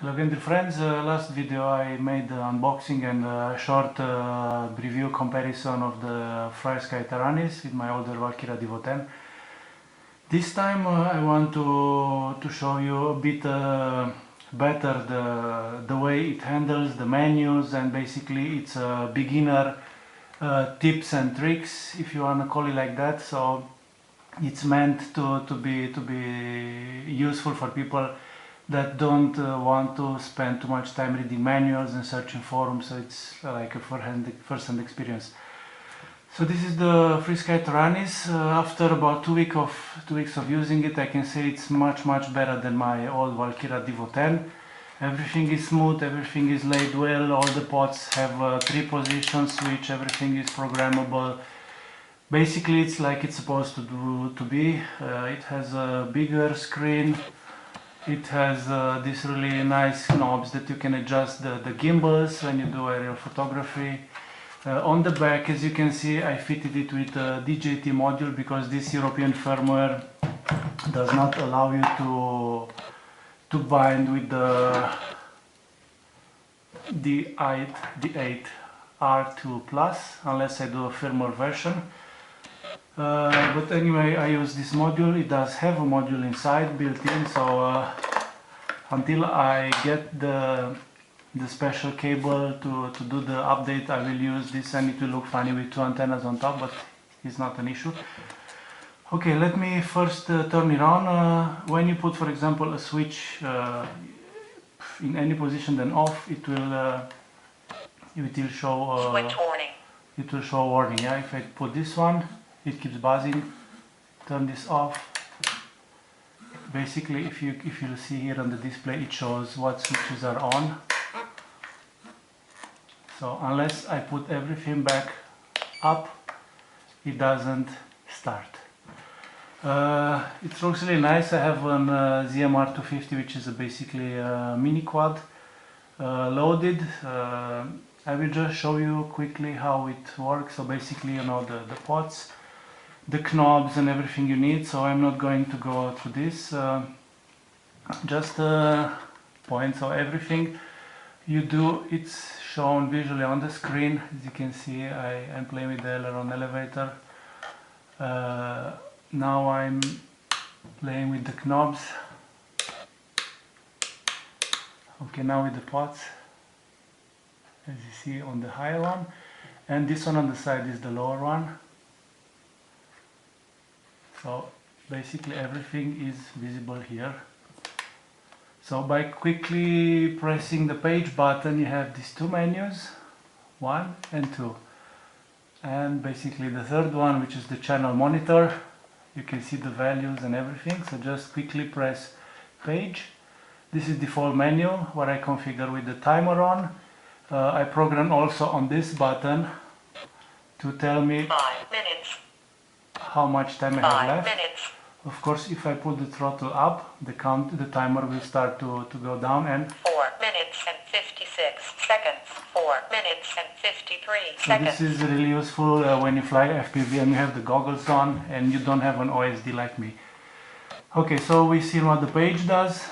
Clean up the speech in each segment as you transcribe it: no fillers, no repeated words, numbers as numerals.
Hello again dear friends, last video I made the unboxing and a short review comparison of the FRSKY Taranis with my older FRSKY Divo 10. This time I want to show you a bit better the way it handles the menus, and basically it's a beginner tips and tricks, if you want to call it like that. So it's meant to be useful for people that don't want to spend too much time reading manuals and searching forums, so it's like a first-hand experience. So this is the FRSKY Taranis. After about 2 weeks of using it, I can say it's much better than my old FRSKY Divo 10. Everything is smooth, everything is laid well, all the pots have 3 position switch, everything is programmable. Basically it's like it's supposed to be. It has a bigger screen. It has these really nice knobs that you can adjust the gimbals when you do aerial photography. On the back, as you can see, I fitted it with a DJT module because this European firmware does not allow you to bind with the D8 R2 Plus unless I do a firmware version. But anyway, I use this module. It does have a module inside built in, so until I get the special cable to do the update, I will use this, and it will look funny with 2 antennas on top, but it's not an issue. Okay, let me first turn it on. When you put, for example, a switch in any position then off, it will show switch warning. It will show warning. Yeah, if I put this one, it keeps buzzing. Turn this off. Basically, if you see here on the display, it shows what switches are on. So unless I put everything back up, it doesn't start. It looks really nice. I have an ZMR 250, which is basically a mini quad loaded. I will just show you quickly how it works. So basically, you know, the pots, the knobs and everything you need, so I'm not going to go through this. Just a point. So everything you do, it's shown visually on the screen. As you can see, I'm playing with the aileron elevator. Now I'm playing with the knobs. Okay, now with the pots, as you see on the higher one, and this one on the side is the lower one. So basically everything is visible here. So by quickly pressing the page button, you have these 2 menus, 1 and 2. And basically the third one, which is the channel monitor, you can see the values and everything. So just quickly press page. This is default menu where I configure with the timer on. I program also on this button to tell me 5 minutes. How much time I have left. 5 minutes. Of course, if I put the throttle up, the timer will start to go down, and 4 minutes and 56 seconds. 4 minutes and 53 so seconds. this is really useful when you fly FPV and you have the goggles on and you don't have an OSD like me. Okay, so we see what the page does.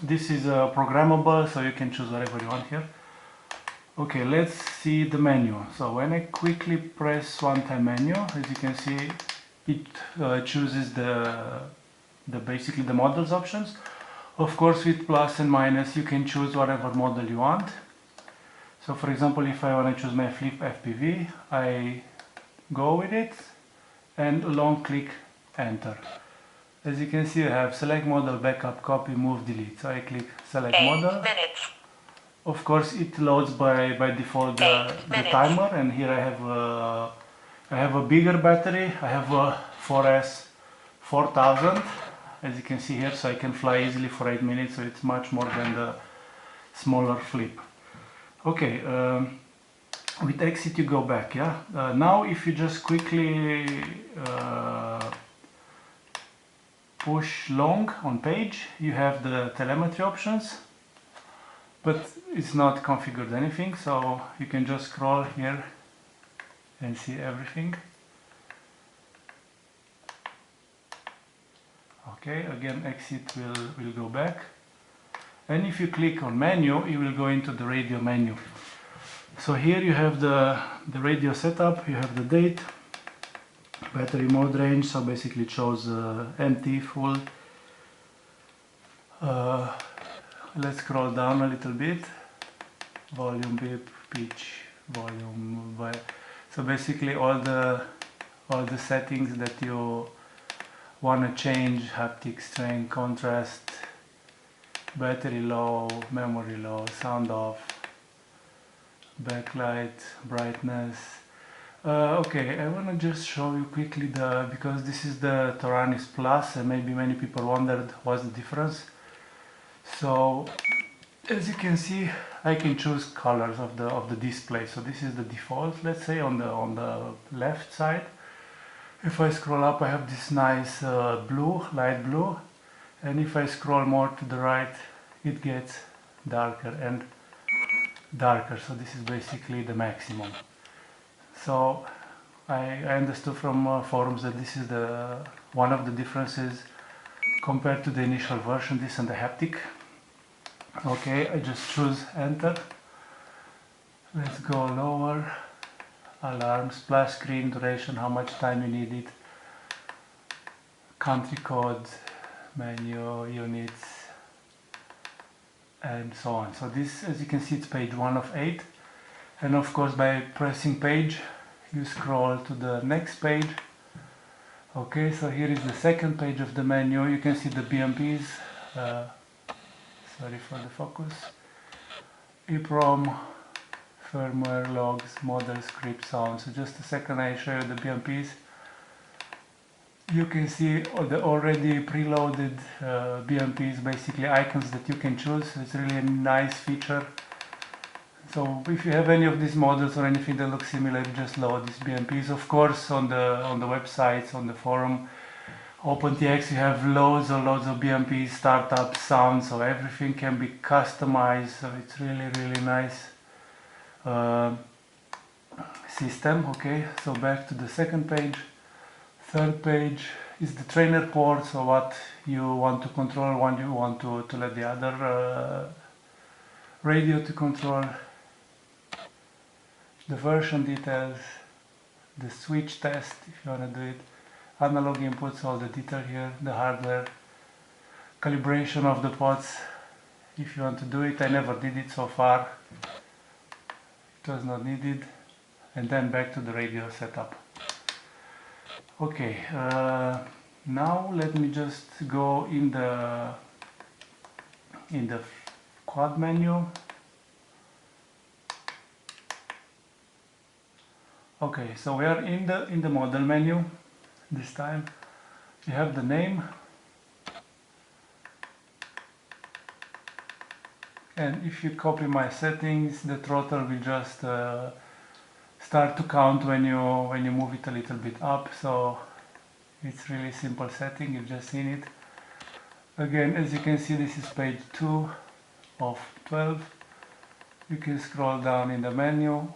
This is programmable, so you can choose whatever you want here. Okay, let's see the menu. So when I quickly press one-time menu, as you can see, it chooses basically the models options. Of course, with plus and minus, you can choose whatever model you want. So for example, if I want to choose my flip FPV, I go with it and long click enter. As you can see, I have select model, backup, copy, move, delete. So I click select 8 model. minutes. Of course, it loads by default the timer, and here I have a bigger battery. I have a 4S 4000, as you can see here, so I can fly easily for 8 minutes. So it's much more than the smaller flip. Okay, with exit you go back. Yeah. Now if you just quickly push long on page, you have the telemetry options. But it's not configured anything, so you can just scroll here and see everything. Okay, again exit will go back. And if you click on menu, you will go into the radio menu. So here you have the radio setup, you have the date, battery mode range, so basically it shows empty, full. Let's scroll down a little bit. Volume, beep, pitch, volume. So basically all the settings that you want to change: haptic, strain, contrast, battery low, memory low, sound off, backlight, brightness. Okay, I want to just show you quickly because this is the Taranis Plus, and maybe many people wondered what's the difference. So as you can see, I can choose colors of the display. So this is the default, let's say, on the left side. If I scroll up, I have this nice blue, light blue, and if I scroll more to the right, it gets darker and darker. So this is basically the maximum. So I understood from forums that this is one of the differences compared to the initial version, this and the haptic. Okay, I just choose enter. Let's go lower. Alarm, splash screen, duration, how much time you need it, country code, menu, units, and so on. So this, as you can see, it's page 1 of 8. And of course, by pressing page, you scroll to the next page. Okay, so here is the second page of the menu. You can see the BMPs. Sorry for the focus. EEPROM, firmware, logs, model, script, sound. So just a second, I show you the BMPs. You can see the already preloaded BMPs, basically icons that you can choose. It's really a nice feature. So if you have any of these models or anything that looks similar, just load these BMPs. Of course, on the websites, on the forum, OpenTX, you have loads of BMPs, startups, sounds, so everything can be customized. So it's really nice system. Okay, so back to the second page. Third page is the trainer port, so what you want to control, what you want to let the other radio to control. The version details, the switch test if you want to do it, analog inputs, all the detail here, the hardware, calibration of the pods if you want to do it. I never did it so far, it was not needed. And then back to the radio setup. Okay, now let me just go in the quad menu. Okay, so we are in the model menu this time. You have the name, and if you copy my settings, the throttle will just start to count when you move it a little bit up. So it's really simple setting, you've just seen it. Again, as you can see, this is page 2 of 12. You can scroll down in the menu.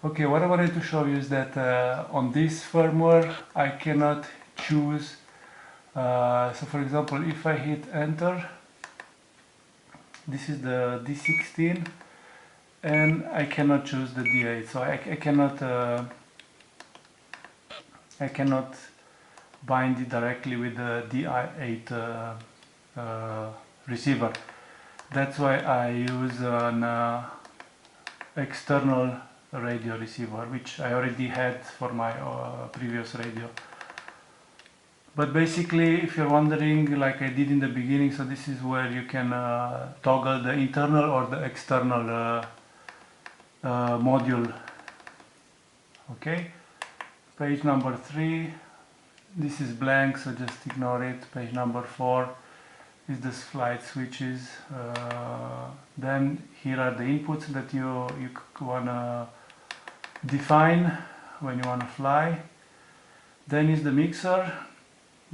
Okay, what I wanted to show you is that on this firmware I cannot choose. So for example, if I hit enter, this is the D16, and I cannot choose the D8. So I cannot bind it directly with the D8 receiver. That's why I use an external radio receiver, which I already had for my previous radio. But basically, if you're wondering, like I did in the beginning, so this is where you can toggle the internal or the external module. Okay, page number 3, this is blank, so just ignore it. Page number 4 is the flight switches. Then here are the inputs that you wanna define when you wanna fly. Then is the mixer,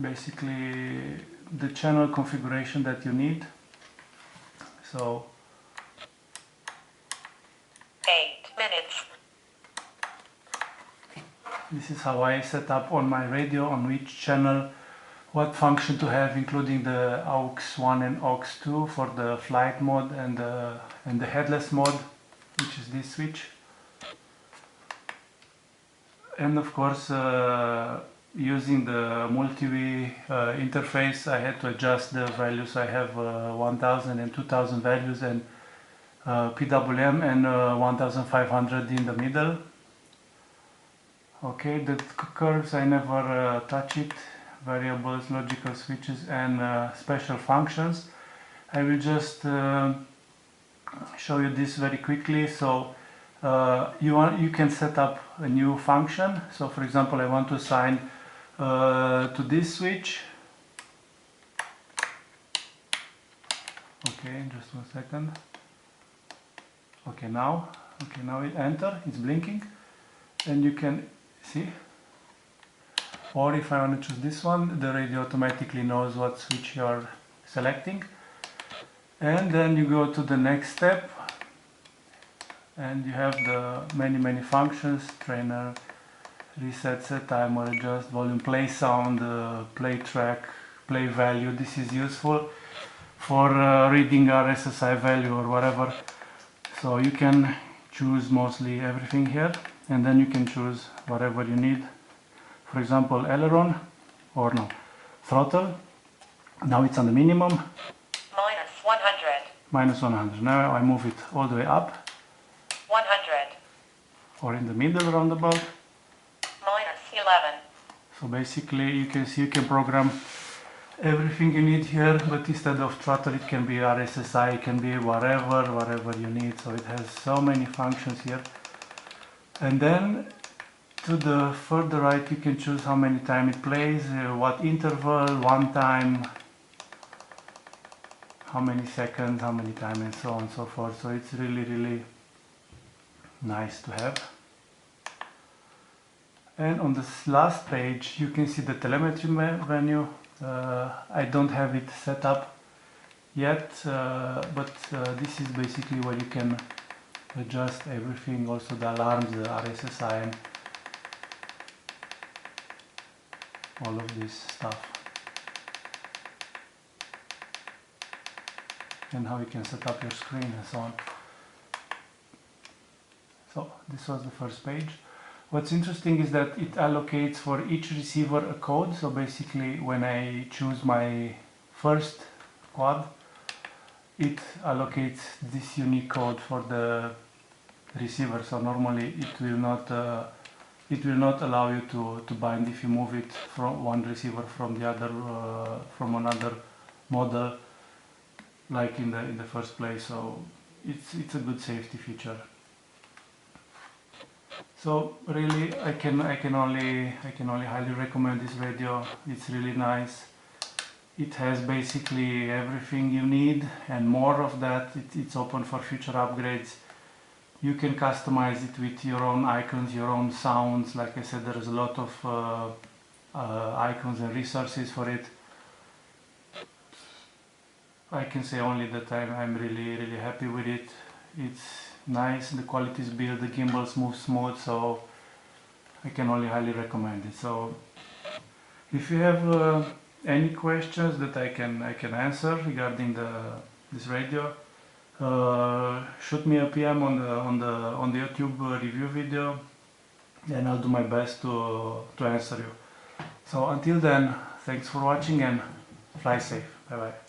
basically the channel configuration that you need. So 8 minutes. This is how I set up on my radio on which channel what function to have, including the aux 1 and aux 2 for the flight mode and the headless mode, which is this switch. And of course, using the multi interface, I had to adjust the values. I have 1000 and 2000 values, and PWM and 1500 in the middle. Okay, the curves, I never touch it. Variables, logical switches, and special functions. I will just show you this very quickly. So you can set up a new function. So for example, I want to assign to this switch. Okay, just 1 second. Okay, now it enter, it's blinking, and you can see. Or if I want to choose this one, the radio automatically knows what switch you are selecting. And then you go to the next step, and you have the many functions: trainer, reset, set timer, adjust volume, play sound, play track, play value. This is useful for reading RSSI value or whatever. So you can choose mostly everything here, and then you can choose whatever you need. For example, aileron, or no, throttle. Now it's on the minimum. Minus 100. Minus 100. Now I move it all the way up. 100. Or in the middle roundabout. Minus 11. So basically you can see you can program everything you need here, but instead of throttle it can be RSSI, it can be whatever you need. So it has so many functions here. And then to the further right you can choose how many times it plays, what interval, one time, how many seconds, how many times, and so on and so forth. So it's really nice to have. And on this last page you can see the telemetry menu. I don't have it set up yet, but this is basically where you can adjust everything, also the alarms, the RSSI, and all of this stuff, and how you can set up your screen and so on. So this was the first page. What's interesting is that it allocates for each receiver a code. So basically when I choose my first quad, it allocates this unique code for the receiver. So normally it will not allow you to bind if you move it from one receiver from the other, from another model, like in the first place. So it's a good safety feature. So really, I can only highly recommend this radio. It's really nice. It has basically everything you need and more of that. It's open for future upgrades. You can customize it with your own icons, your own sounds. Like I said, there is a lot of icons and resources for it. I can say only that I'm really happy with it. It's nice, the quality is built, the gimbals move smooth, so I can only highly recommend it. So if you have any questions that I can answer regarding this radio, shoot me a PM on the YouTube review video, and I'll do my best to answer you. So until then, thanks for watching and fly safe. Bye bye.